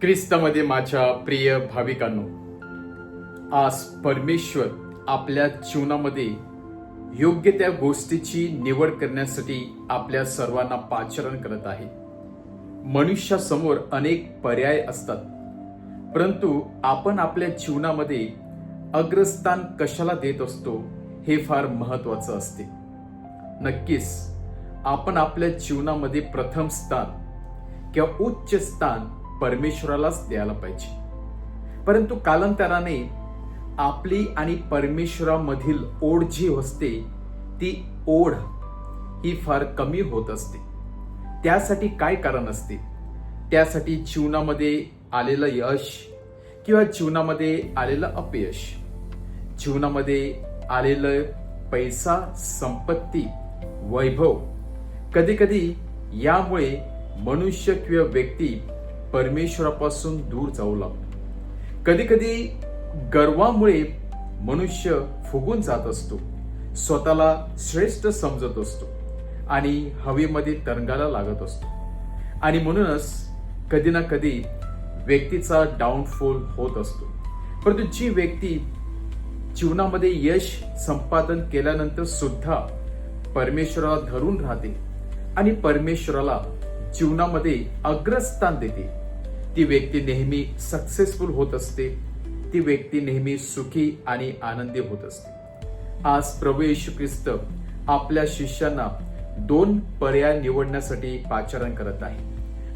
ख्रिस्तामध्ये माझ्या प्रिय भाविकांनो, आज परमेश्वर आपल्या जीवनामध्ये योग्य त्या गोष्टीची निवड करण्यासाठी आपल्या सर्वांना पाचारण करत आहे. मनुष्यासमोर अनेक पर्याय असतात, परंतु आपण आपल्या जीवनामध्ये अग्रस्थान कशाला देत असतो हे फार महत्वाचं असते. नक्कीच आपण आपल्या जीवनामध्ये प्रथम स्थान किंवा उच्च स्थान परमेश्वरालाच द्यायला पाहिजे. परंतु कालांतराने आपली आणि परमेश्वरामधील ओढ जी असते ती ओढ ही फार कमी होत असते. त्यासाठी काय कारण असते? त्यासाठी जीवनामध्ये आलेलं यश किंवा जीवनामध्ये आलेलं अपयश, जीवनामध्ये आलेलं पैसा, संपत्ती, वैभव, कधी कधी यामुळे मनुष्य किंवा व्यक्ती परमेश्वरापासून दूर जाऊ लागतो. कधी कधी गर्वामुळे मनुष्य फुगून जात असतो, स्वतःला श्रेष्ठ समजत असतो आणि हवेमध्ये तरंगायला लागत असतो. आणि म्हणूनच कधी ना कधी व्यक्तीचा डाऊनफॉल होत असतो. परंतु जी व्यक्ती जीवनामध्ये यश संपादन केल्यानंतर सुद्धा परमेश्वराला धरून राहते आणि परमेश्वराला जीवनामध्ये अग्रस्थान देते, ती व्यक्ती नेहमी सक्सेसफुल होत असते. ती व्यक्ती नेहमी सुखी आणि आनंदी होत असते. आज प्रभू येशू ख्रिस्त आपल्या शिष्यांना 2 पर्याय निवडण्यासाठी पाचारण करत आहे.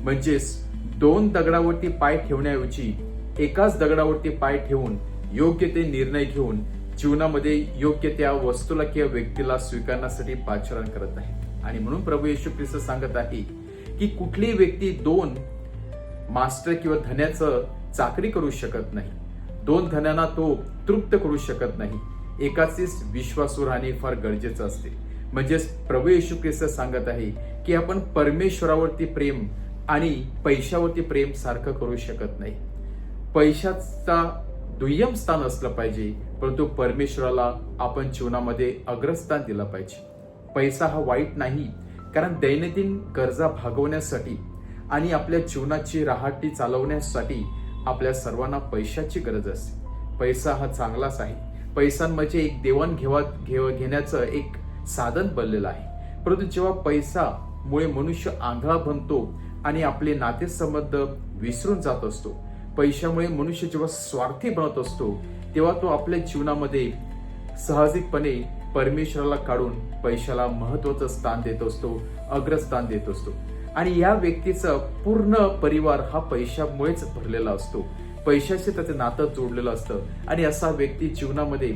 म्हणजेच 2 दगडावरती पाय ठेवण्याऐवजी एकाच दगडावरती पाय ठेवून योग्य ते निर्णय घेऊन जीवनामध्ये योग्य त्या वस्तूला किंवा व्यक्तीला स्वीकारण्यासाठी पाचारण करत आहे. आणि म्हणून प्रभू येशू ख्रिस्त सांगत आहे की कुठलीही व्यक्ती 2 मास्टर किंवा धन्याचं चाकरी करू शकत नाही. 2 धन्यांना तो तृप्त करू शकत नाही. एकाचीच विश्वासू राहणे फार गरजेचं असते. म्हणजेच प्रभू येशू ख्रिस्त सांगत आहे की आपण परमेश्वरावरती प्रेम आणि पैशावरती प्रेम सारखं करू शकत नाही. पैशाचा दुय्यम स्थान असलं पाहिजे, परंतु परमेश्वराला आपण जीवनामध्ये अग्रस्थान दिलं पाहिजे. पैसा हा वाईट नाही, कारण दैनंदिन गरजा भागवण्यासाठी आणि आपल्या जीवनाची राहाटी चालवण्यासाठी आपल्या सर्वांना पैशाची गरज असते. पैसा हा चांगलाच आहे. पैसा म्हणजे एक घेण्याचं एक साधन बनलेलं आहे. परंतु जेव्हा पैसामुळे मनुष्य आंधळा बनतो आणि आपले नातेसंबंध विसरून जात असतो, पैशामुळे मनुष्य जेव्हा स्वार्थी बनत असतो, तेव्हा तो आपल्या जीवनामध्ये साहजिकपणे परमेश्वराला काढून पैशाला महत्वाचं स्थान देत असतो, अग्रस्थान देत असतो. आणि या व्यक्तीचा पूर्ण परिवार हा पैशामुळेच भरलेला असतो. पैशाशी त्याचं नातं जोडलेलं असतं आणि असा व्यक्ती जीवनामध्ये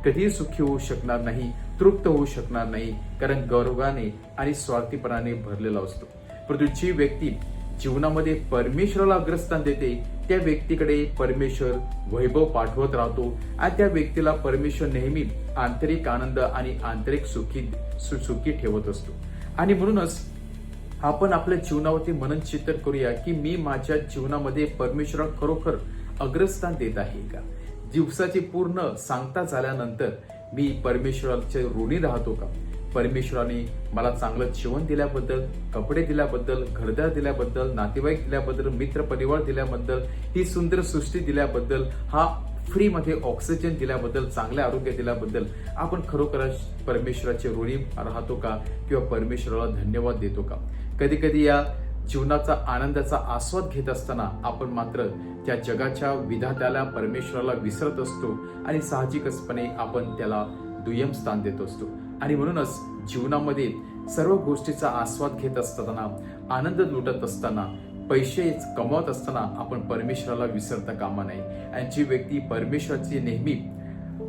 कधीही सुखी होऊ शकणार नाही, तृप्त होऊ शकणार नाही, कारण गर्वाने आणि स्वार्थीपणाने भरलेला असतो. परंतु जी व्यक्ती जीवनामध्ये परमेश्वराला अग्रस्थान देते, त्या व्यक्तीकडे परमेश्वर वैभव पाठवत राहतो आणि त्या व्यक्तीला परमेश्वर नेहमी आंतरिक आनंद आणि आंतरिक सुखी ठेवत असतो. आणि म्हणूनच आपण आपल्या जीवनावरती मननचिंतन करूया की मी माझ्या जीवनामध्ये परमेश्वराला खरोखर अग्रस्थान देत आहे का? दिवसाची पूर्ण सांगता झाल्यानंतर मी परमेश्वराचे ऋणी राहतो का? परमेश्वराने मला चांगलं जीवन दिल्याबद्दल, कपडे दिल्याबद्दल, घरदार दिल्याबद्दल, नातेवाईक दिल्याबद्दल, मित्र परिवार दिल्याबद्दल, ही सुंदर सृष्टी दिल्याबद्दल, हा फ्रीमध्ये ऑक्सिजन दिल्याबद्दल, चांगले आरोग्य दिल्याबद्दल आपण खरोखरच परमेश्वराचे ऋणी राहतो का? किंवा परमेश्वराला धन्यवाद देतो का? कधी कधी या जीवनाचा आनंदाचा आस्वाद घेत असताना आपण मात्र त्या जगाच्या विधात्याला, परमेश्वराला विसरत असतो आणि साहजिकचपणे आपण त्याला दुय्यम स्थान देत असतो. आणि म्हणूनच जीवनामध्ये सर्व गोष्टीचा आस्वाद घेत असताना, आनंद लुटत असताना, पैसे कमवत असताना आपण परमेश्वराला विसरता कामा नये. आणि जी व्यक्ती परमेश्वराची नेहमी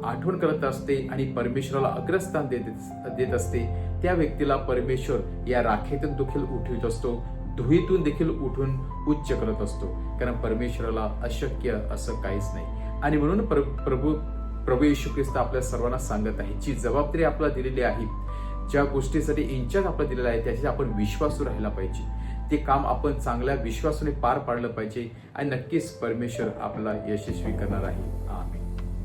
आठवण करत असते आणि परमेश्वराला अग्रस्थान देत असते, त्या व्यक्तीला परमेश्वर या राखेतून देखील उठवित असतो, धुळीतून देखील उठून उच्च करत असतो, कारण परमेश्वराला अशक्य असं काहीच नाही. आणि म्हणून प्रभू येशू ख्रिस्त आपल्या सर्वांना सांगत आहे, जी जबाबदारी आपल्याला दिलेली आहे, ज्या गोष्टीसाठी इंचार्ज आपल्याला दिलेला आहे, त्याची आपण विश्वासू राहायला पाहिजे. ते काम आपण चांगल्या विश्वासाने पार पाडलं पाहिजे आणि नक्कीच परमेश्वर आपल्याला यशस्वी करणार आहे. आमेन.